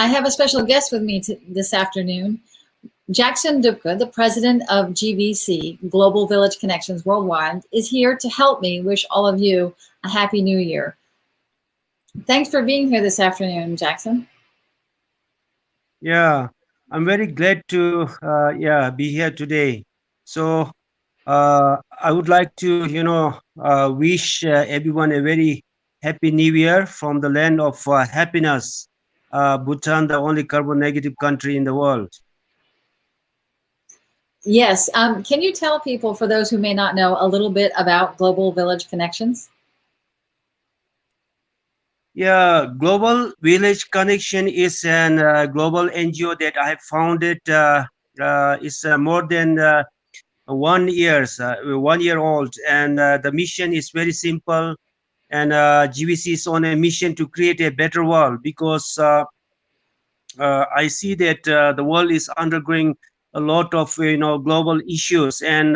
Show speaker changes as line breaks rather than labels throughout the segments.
I have a special guest with me this afternoon. Jackson Dupka, the president of GVC, Global Village Connections Worldwide, is here to help me wish all of you a happy new year. Thanks for being here this afternoon, Jackson.
Yeah, I'm very glad to be here today. So I would like to wish everyone a very happy New Year from the land of happiness, Bhutan, the only carbon negative country in the world.
Yes. Can you tell people, for those who may not know, a little bit about Global Village Connections?
Yeah, Global Village Connection is an global NGO that I have founded. It's more than 1 year old, and the mission is very simple. And GVC is on a mission to create a better world because I see that the world is undergoing a lot of global issues, and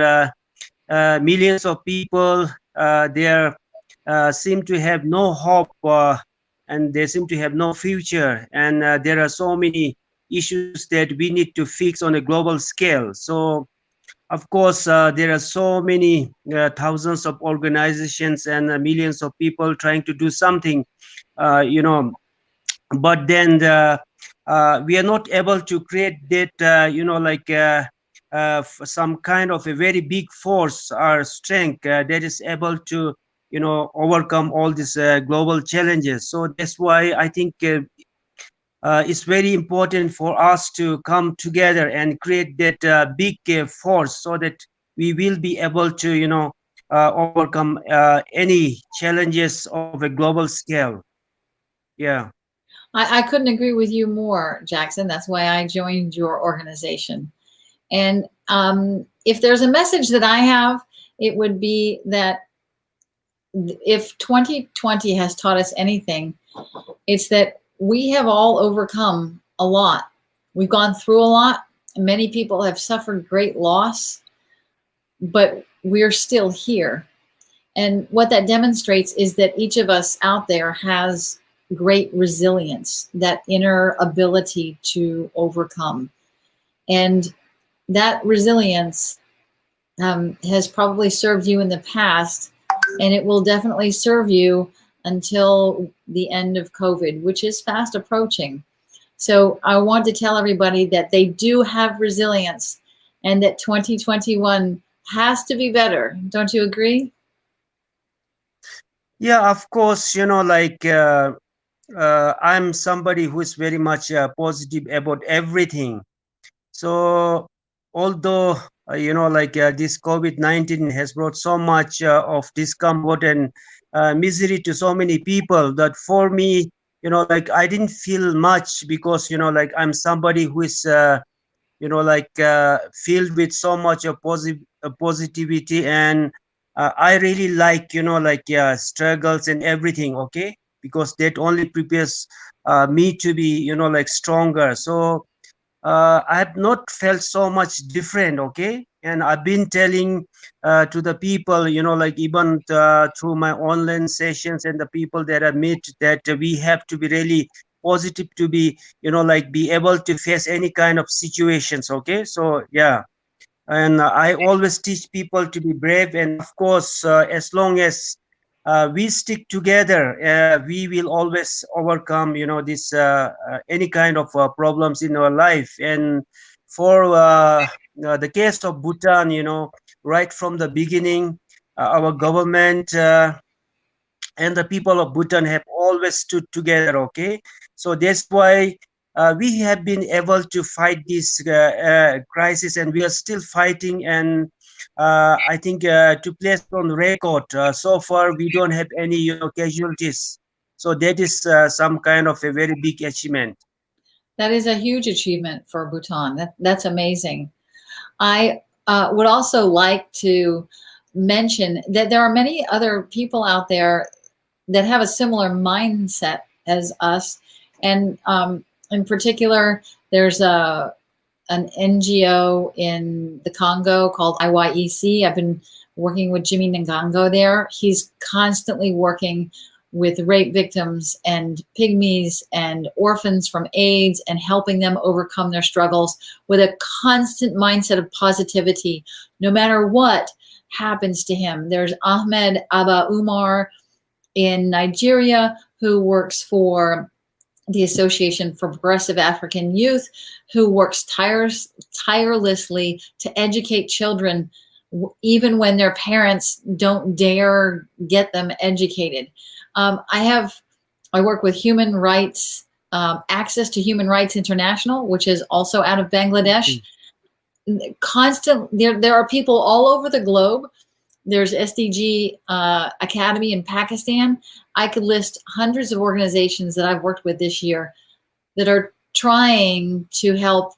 millions of people there seem to have no hope, and they seem to have no future, and there are so many issues that we need to fix on a global scale. So of course, there are so many thousands of organizations and millions of people trying to do something, uh, you know, but then we are not able to create that, some kind of a very big force or strength that is able to, overcome all these global challenges. So that's why I think it's very important for us to come together and create that big force so that we will be able to overcome any challenges of a global scale. Yeah.
I couldn't agree with you more, Jackson. That's why I joined your organization. And if there's a message that I have, it would be that if 2020 has taught us anything, it's that we have all overcome a lot. We've gone through a lot. Many people have suffered great loss, but we're still here. And what that demonstrates is that each of us out there has great resilience, that inner ability to overcome. And that resilience has probably served you in the past, and it will definitely serve you until the end of COVID, which is fast approaching. So I want to tell everybody that they do have resilience and that 2021 has to be better. Don't you agree?
Yeah, of course, I'm somebody who is very much positive about everything. So, although, this COVID-19 has brought so much of discomfort and misery to so many people, that for me, I didn't feel much because, I'm somebody who is, filled with so much of positivity, and I really like struggles and everything, okay, because that only prepares me to be stronger. So I have not felt so much different, okay, and I've been telling to the people, even through my online sessions and the people that I meet, that we have to be really positive to be be able to face any kind of situations, okay. So yeah, and I always teach people to be brave, and of course as long as we stick together, we will always overcome this any kind of problems in our life. And for the case of Bhutan, right from the beginning, our government and the people of Bhutan have always stood together, okay. So that's why we have been able to fight this crisis, and we are still fighting. And I think to place on record, so far we don't have any casualties. So that is some kind of a very big achievement.
That is a huge achievement for Bhutan. That's amazing. I would also like to mention that there are many other people out there that have a similar mindset as us. And in particular, there's an NGO in the Congo called IYEC. I've been working with Jimmy Ngango there. He's constantly working with rape victims and pygmies and orphans from AIDS and helping them overcome their struggles with a constant mindset of positivity, no matter what happens to him. There's Ahmed Abba Umar in Nigeria who works for the Association for Progressive African Youth, who works tirelessly to educate children even when their parents don't dare get them educated. I work with Human Rights, Access to Human Rights International, which is also out of Bangladesh. There are people all over the globe. There's SDG Academy in Pakistan. I could list hundreds of organizations that I've worked with this year that are trying to help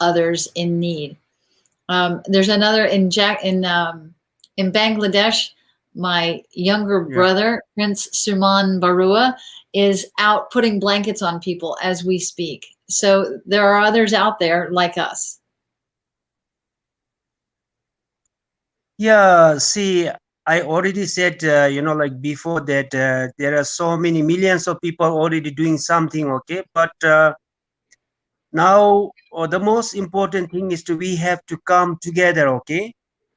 others in need. There's another in Bangladesh. My younger brother, Prince Suman Barua, is out putting blankets on people as we speak. So there are others out there like us.
Yeah, see, I already said, like before that there are so many millions of people already doing something, okay? But now the most important thing is we have to come together, okay?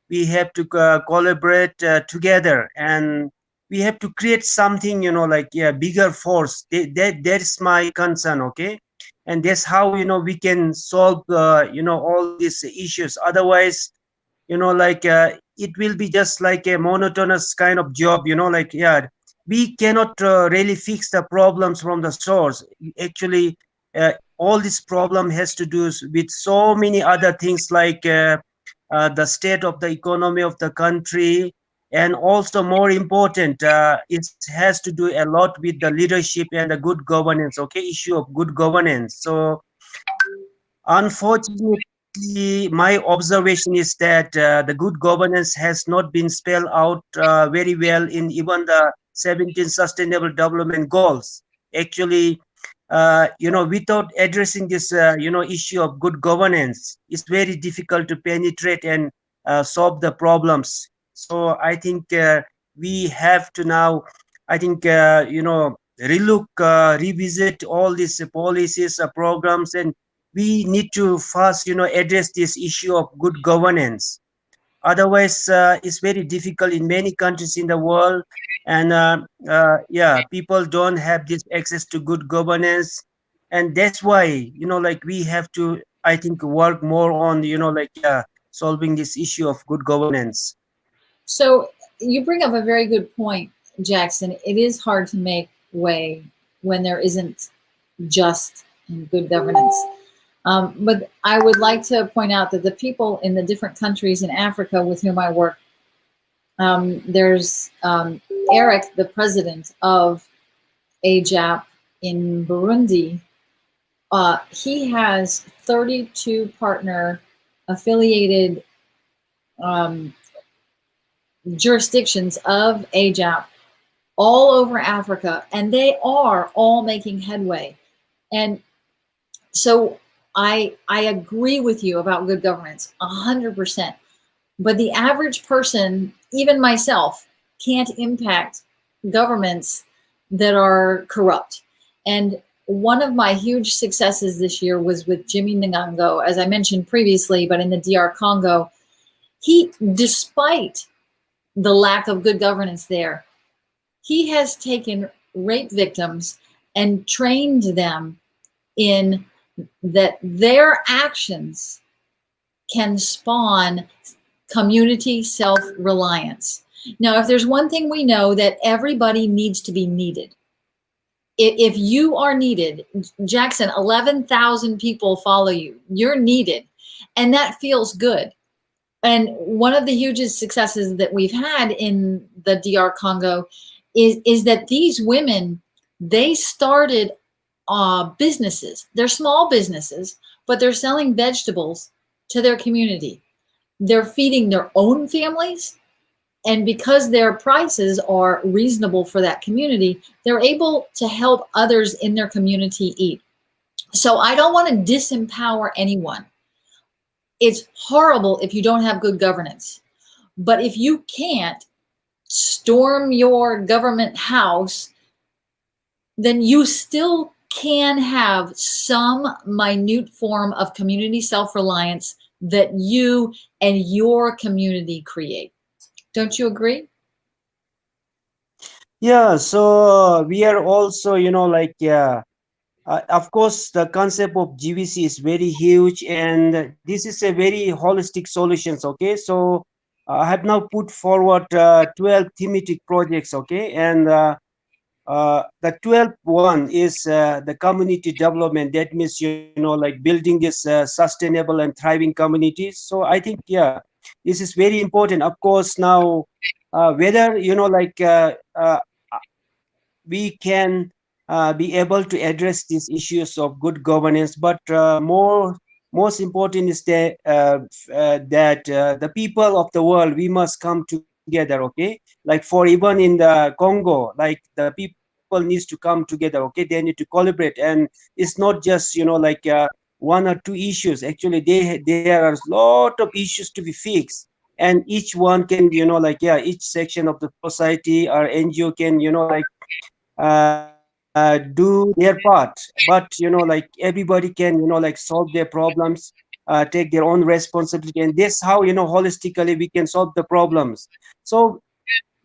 We have to collaborate together, and we have to create something, like bigger force. That's my concern, okay? And that's how, we can solve, all these issues. Otherwise, like it will be just like a monotonous kind of job, like we cannot really fix the problems from the source. Actually, all this problem has to do with so many other things, like the state of the economy of the country, and also more important, it has to do a lot with the leadership and the good governance, okay? Issue of good governance. So unfortunately, my observation is that the good governance has not been spelled out very well in even the 17 Sustainable Development Goals. Actually, without addressing this, issue of good governance, it's very difficult to penetrate and solve the problems. So I think we have to now, I think, revisit all these policies, programs, and we need to first, address this issue of good governance. Otherwise, it's very difficult in many countries in the world, and people don't have this access to good governance, and that's why, like we have to, I think, work more on, solving this issue of good governance.
So you bring up a very good point, Jackson. It is hard to make way when there isn't just and good governance. But I would like to point out that the people in the different countries in Africa with whom I work, there's Eric, the president of AJAP in Burundi. He has 32 partner affiliated jurisdictions of AJAP all over Africa, and they are all making headway. And so I agree with you about good governance 100%, but the average person, even myself, can't impact governments that are corrupt. And one of my huge successes this year was with Jimmy Ngango, as I mentioned previously, but in the DR Congo. He, despite the lack of good governance there, he has taken rape victims and trained them in that their actions can spawn community self-reliance. Now, if there's one thing we know, that everybody needs to be needed. If you are needed, Jackson, 11,000 people follow you, you're needed, and that feels good. And one of the hugest successes that we've had in the DR Congo is that these women, they started businesses. They're small businesses, but they're selling vegetables to their community. They're feeding their own families. And because their prices are reasonable for that community, they're able to help others in their community eat. So I don't want to disempower anyone. It's horrible if you don't have good governance. But if you can't, storm your government house, then you still can have some minute form of community self-reliance that you and your community create. Don't you agree?
Yeah, so we are also, like, yeah, of course, the concept of GVC is very huge, and this is a very holistic solutions. Okay, so I have now put forward 12 thematic projects. Okay, and the 12th one is the community development. That means, like building this sustainable and thriving communities. So I think, yeah, this is very important. Of course, now whether, like we can be able to address these issues of good governance, but most important is that the people of the world, we must come together. Okay, like for even in the Congo, like the people needs to come together. Okay, they need to collaborate, and it's not just, like one or two issues. Actually, there are a lot of issues to be fixed, and each one can, like, yeah, each section of the society or NGO can, like do their part. But, like everybody can, like solve their problems, take their own responsibility, and that's how, holistically we can solve the problems. So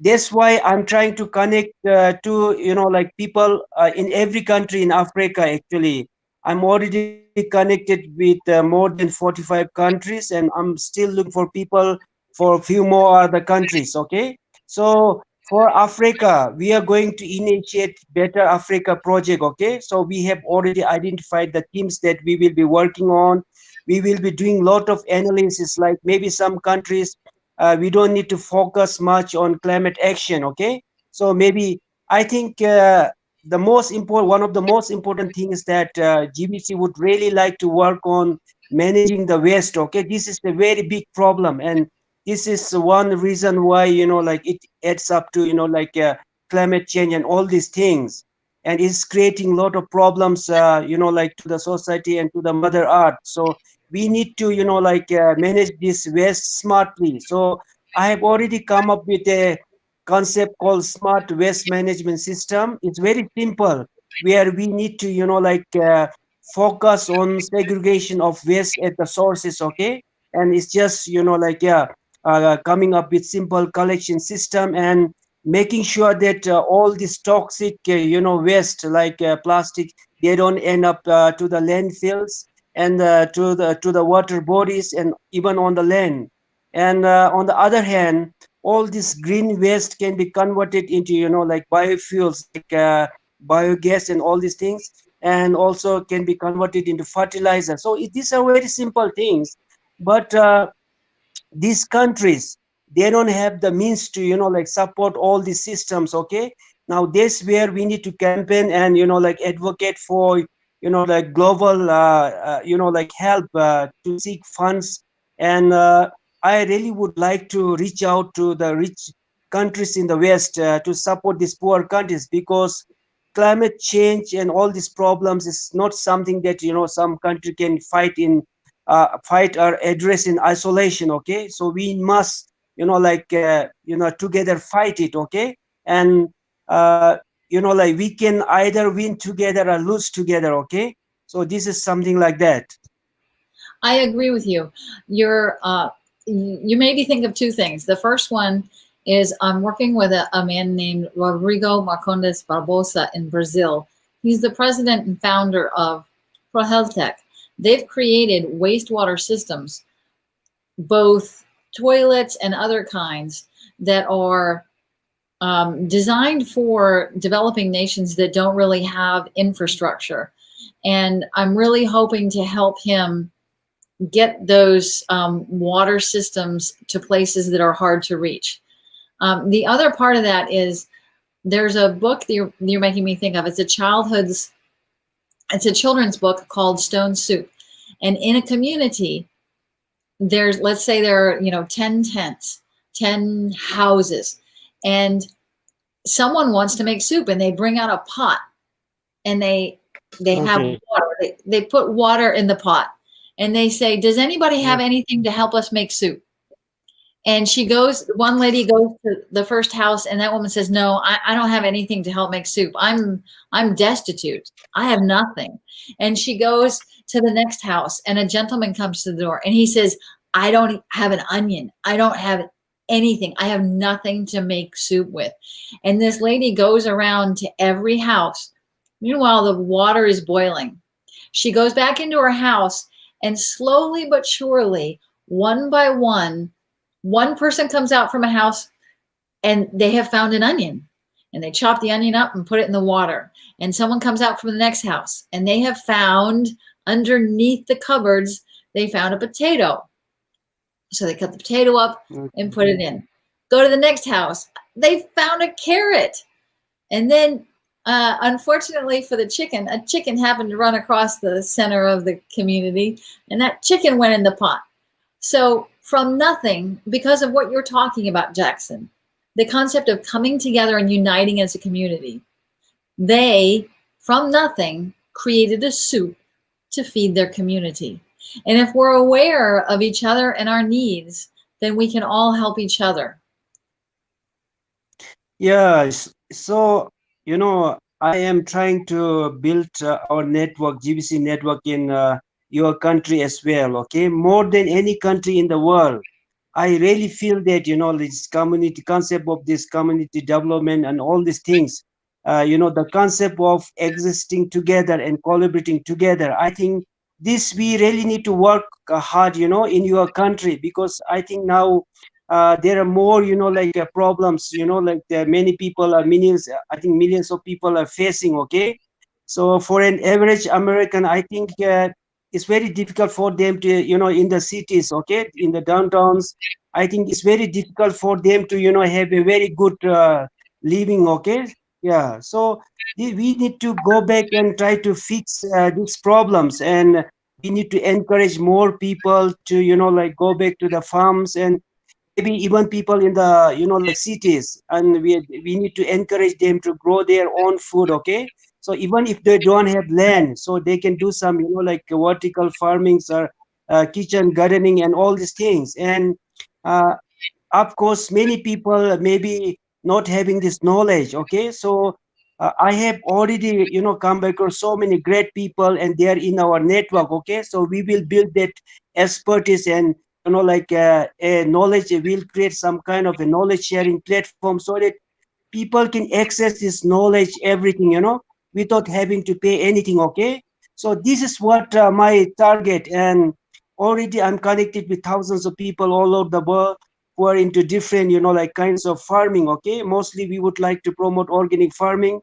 that's why I'm trying to connect to, like people in every country in Africa. Actually, I'm already connected with more than 45 countries, and I'm still looking for people for a few more other countries. Okay, so for Africa, we are going to initiate Better Africa project. Okay, so we have already identified the themes that we will be working on. We will be doing a lot of analysis, like maybe some countries we don't need to focus much on climate action. Okay, so maybe I think the most important, one of the most important things that GBC would really like to work on managing the waste. Okay, this is a very big problem, and this is one reason why, like it adds up to, like climate change and all these things, and it's creating a lot of problems, like to the society and to the mother earth. So we need to, like manage this waste smartly. So I have already come up with a concept called smart waste management system. It's very simple, where we need to, like focus on segregation of waste at the sources. Okay, and it's just, like, yeah, coming up with simple collection system, and making sure that all this toxic waste, like plastic, they don't end up to the landfills, and to the water bodies, and even on the land. And on the other hand, all this green waste can be converted into, like biofuels, like biogas and all these things, and also can be converted into fertilizer. So these are very simple things, but these countries, they don't have the means to, like support all these systems. Okay, now this where we need to campaign and, like advocate for, like global like help to seek funds. And I really would like to reach out to the rich countries in the west to support these poor countries, because climate change and all these problems is not something that, some country can fight or address in isolation. Okay, so we must, like together fight it. Okay, and like we can either win together or lose together. Okay, so this is something like that.
I agree with you. You made me think of two things. The first one is I'm working with a man named Rodrigo Marcondes Barbosa in Brazil. He's the president and founder of ProHealthTech. They've created wastewater systems, both toilets and other kinds, that are designed for developing nations that don't really have infrastructure. And I'm really hoping to help him get those water systems to places that are hard to reach. The other part of that is there's a book that you're making me think of. It's a children's book called Stone Soup. And in a community, let's say there are 10 tents, 10 houses, and someone wants to make soup, and they bring out a pot, and they have
Okay.
water. They put water in the pot, and they say, does anybody have anything to help us make soup? And one lady goes to the first house, and that woman says, no, I don't have anything to help make soup. I'm destitute. I have nothing. And she goes to the next house, and a gentleman comes to the door, and he says, I don't have an onion. I don't have anything. I have nothing to make soup with. And this lady goes around to every house. Meanwhile, the water is boiling. She goes back into her house, and slowly but surely, one by one person comes out from a house and they have found an onion, and they chop the onion up and put it in the water. And someone comes out from the next house and they have found underneath the cupboards, they found a potato. So they cut the potato up and put it in. Go to the next house. They found a carrot. And then unfortunately for the chicken, a chicken happened to run across the center of the community, and that chicken went in the pot. So from nothing, because of what you're talking about, Jackson, the concept of coming together and uniting as a community, they, from nothing, created a soup to feed their community. And if we're aware of each other and our needs, then we can all help each other.
Yes. So, I am trying to build our network, GBC network in your country as well. Okay. More than any country in the world. I really feel that, this community concept of this community development and all these things, the concept of existing together and collaborating together. I think this we really need to work hard, in your country, because I think now there are more, problems, like there are many people are millions, I think millions of people are facing. Okay. So for an average American, I think it's very difficult for them to, in the cities, okay, in the downtowns, I think it's very difficult for them to, have a very good living. Okay. Yeah. So we need to go back and try to fix these problems, and we need to encourage more people to, go back to the farms, and maybe even people in the, cities, and we need to encourage them to grow their own food. Okay. So even if they don't have land, so they can do some, vertical farmings or kitchen gardening and all these things. And uh, of course, many people maybe not having this knowledge. Okay. So I have already, come across so many great people, and they are in our network. Okay. So we will build that expertise, and a knowledge. We'll create some kind of a knowledge sharing platform so that people can access this knowledge, everything, without having to pay anything. Okay. So this is what my target, and already I'm connected with thousands of people all over the world who are into different, kinds of farming. Okay. Mostly we would like to promote organic farming.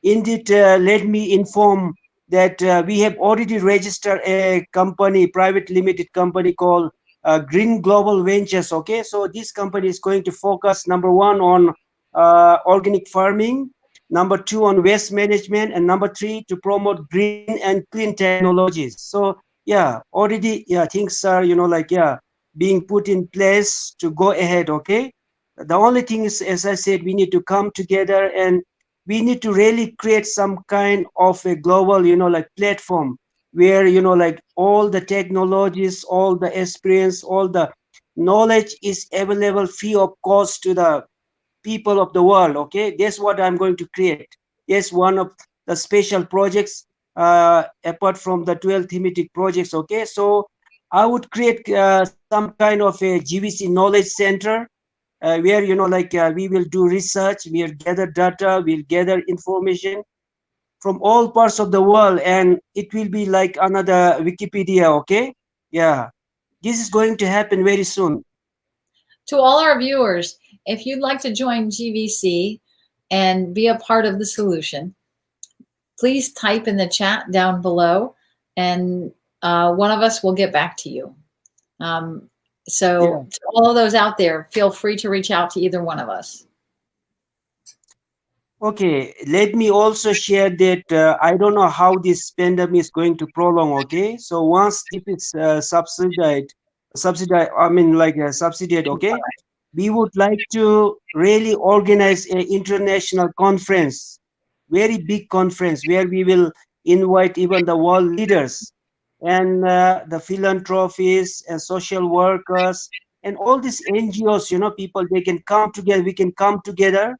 Indeed, let me inform that we have already registered a company, private limited company called Green Global Ventures. Okay. So this company is going to focus, number one, on organic farming, number two, on waste management, and number three, to promote green and clean technologies. So yeah, already, things are, being put in place to go ahead. Okay. The only thing is, as I said, we need to come together, and we need to really create some kind of a global, platform where, all the technologies, all the experience, all the knowledge is available free of cost to the people of the world. Okay. That's what I'm going to create. Yes, one of the special projects apart from the 12 thematic projects. Okay. So I would create some kind of a GBC knowledge center where, we will do research, we'll gather data, we'll gather information from all parts of the world, and it will be like another Wikipedia. Okay. Yeah. This is going to happen very soon.
To all our viewers, if you'd like to join GVC and be a part of the solution, please type in the chat down below, and one of us will get back to you. So to all of those out there, feel free to reach out to either one of us.
Okay, let me also share that I don't know how this pandemic is going to prolong. Okay, so once it is subsidized, okay, we would like to really organize an international conference, very big conference, where we will invite even the world leaders and the philanthropists and social workers and all these NGOs, people, they can come together, we can come together,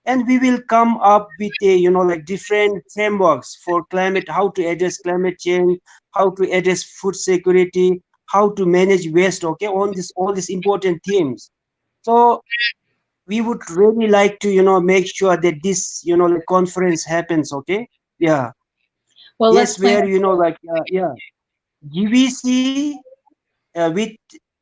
and we will come up with a, like different frameworks for climate, how to address climate change, how to address food security, how to manage waste, okay, on this, all these important themes. So we would really like to, make sure that this, like conference happens, okay? Yeah.
Well, let's
Yes,
plan.
where, like, yeah, GVC, with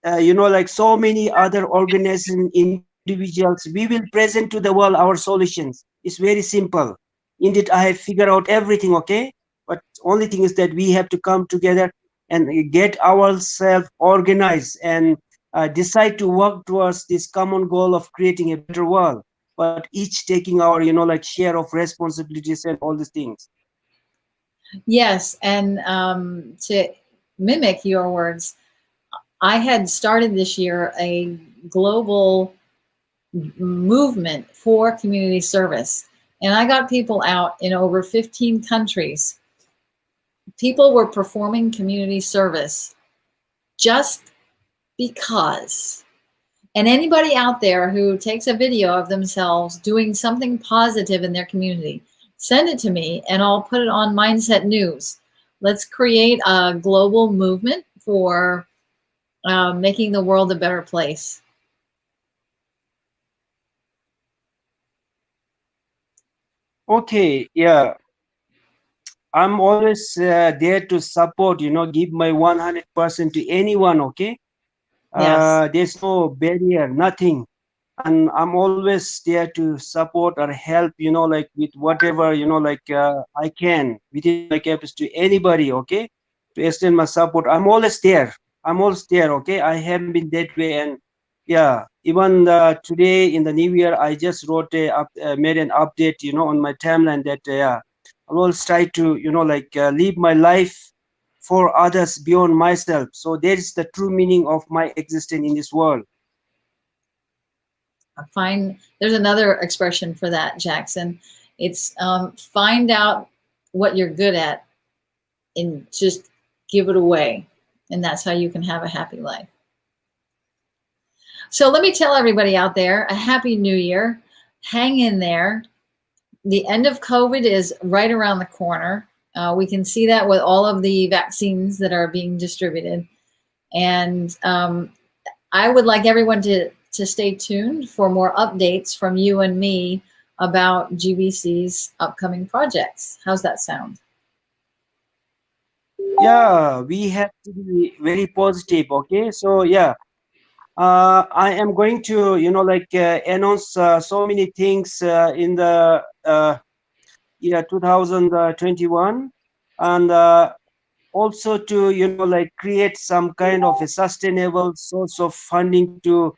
like so many other organizations, individuals, we will present to the world our solutions. It's very simple. Indeed, I have figured out everything, okay? But only thing is that we have to come together and get ourselves organized and decide to work towards this common goal of creating a better world, but each taking our, like share of responsibilities and all these things.
Yes, and to mimic your words, I had started this year a global movement for community service, and I got people out in over 15 countries. People were performing community service just because. And anybody out there who takes a video of themselves doing something positive in their community, send it to me and I'll put it on Mindset News. Let's create a global movement for making the world a better place.
Okay, yeah. I'm always there to support, give my 100% to anyone, okay?
Yes.
There's no barrier, nothing. And I'm always there to support or help, like with whatever, like I can within my capacity to anybody, okay? To extend my support. I'm always there. I'm always there, okay? I haven't been that way. And yeah, even today in the new year, I just made an update, on my timeline that, yeah, I will try to, like live my life for others beyond myself. So that is the true meaning of my existence in this world.
Find there's another expression for that, Jackson. It's find out what you're good at and just give it away. And that's how you can have a happy life. So let me tell everybody out there a happy new year. Hang in there. The end of COVID is right around the corner. We can see that with all of the vaccines that are being distributed. And I would like everyone to stay tuned for more updates from you and me about GVC's upcoming projects. How's that sound?
Yeah, we have to be very positive, okay? So yeah, I am going to, like announce so many things in the year 2021, and also to, like create some kind of a sustainable source of funding to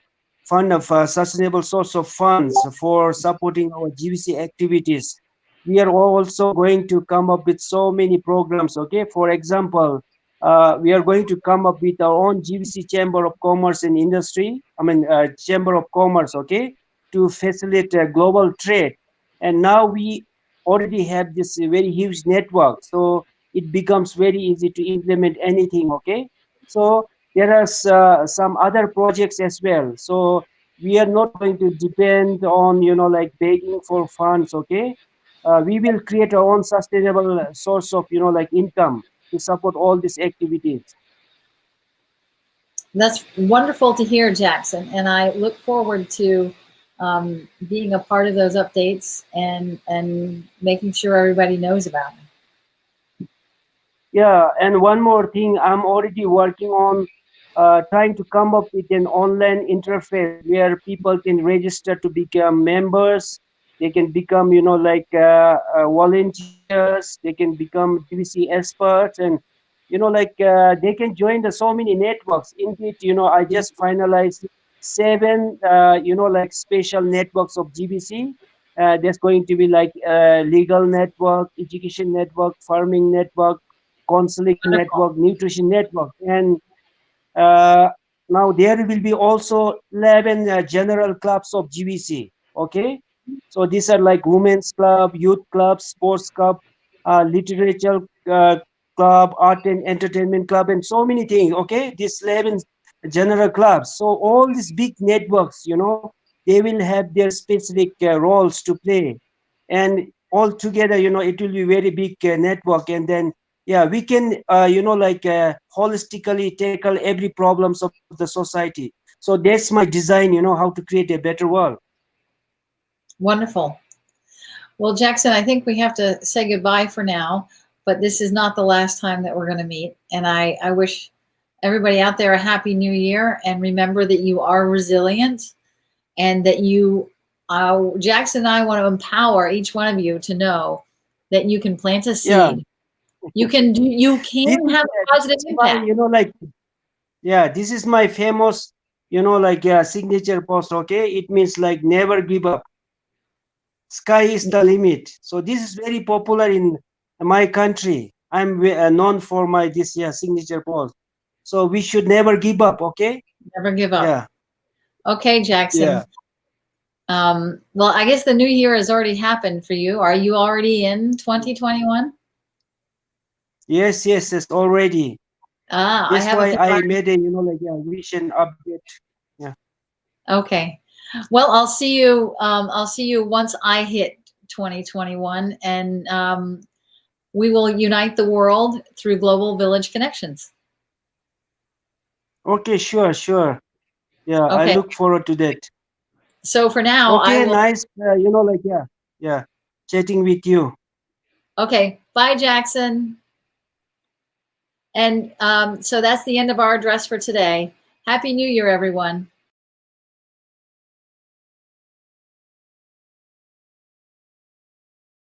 fund of a sustainable source of funds for supporting our GVC activities. We are also going to come up with so many programs, okay? For example, we are going to come up with our own GVC Chamber of Commerce and Industry, Chamber of Commerce, okay, to facilitate global trade. And now we already have this very huge network, so it becomes very easy to implement anything, okay? So there are some other projects as well, so we are not going to depend on, like begging for funds, okay? We will create our own sustainable source of, like income to support all these activities.
That's wonderful to hear, Jackson. And I look forward to being a part of those updates and making sure everybody knows about them.
Yeah, and one more thing, I'm already working on trying to come up with an online interface where people can register to become members. They can become, like volunteers. They can become GVC experts, and like they can join the so many networks. Indeed, I just finalized 7, like special networks of GVC. There's going to be like legal network, education network, farming network, counseling
Wonderful.
network, nutrition network, and uh, now there will be also 11 general clubs of GVC. Okay, so these are like women's club, youth club, sports club, literature club, art and entertainment club, and so many things. Okay, these 11 general clubs. So all these big networks, they will have their specific roles to play, and all together, it will be very big network. And then, yeah, we can, holistically tackle every problems of the society. So that's my design, how to create a better world.
Wonderful. Well, Jackson, I think we have to say goodbye for now, but this is not the last time that we're going to meet. And I wish everybody out there a happy new year, and remember that you are resilient, and that you, Jackson and I want to empower each one of you to know that you can plant a seed.
Yeah.
You can have a positive impact.
Yeah, this is my famous, signature post. Okay, it means like never give up. Sky is the limit. So this is very popular in my country. I'm known for my this signature post. So we should never give up. Okay.
Never give up.
Yeah.
Okay, Jackson.
Yeah.
Well, I guess the new year has already happened for you. Are you already in 2021?
Yes, already. That's why I made a, vision update. Yeah.
Okay. Well, I'll see you. I'll see you once I hit 2021, and we will unite the world through Global Village Connections.
Okay, sure. Yeah,
Okay.
I look forward to that.
So for now,
okay, nice. Yeah, chatting with you.
Okay, bye, Jackson. And so that's the end of our address for today. Happy New Year, everyone.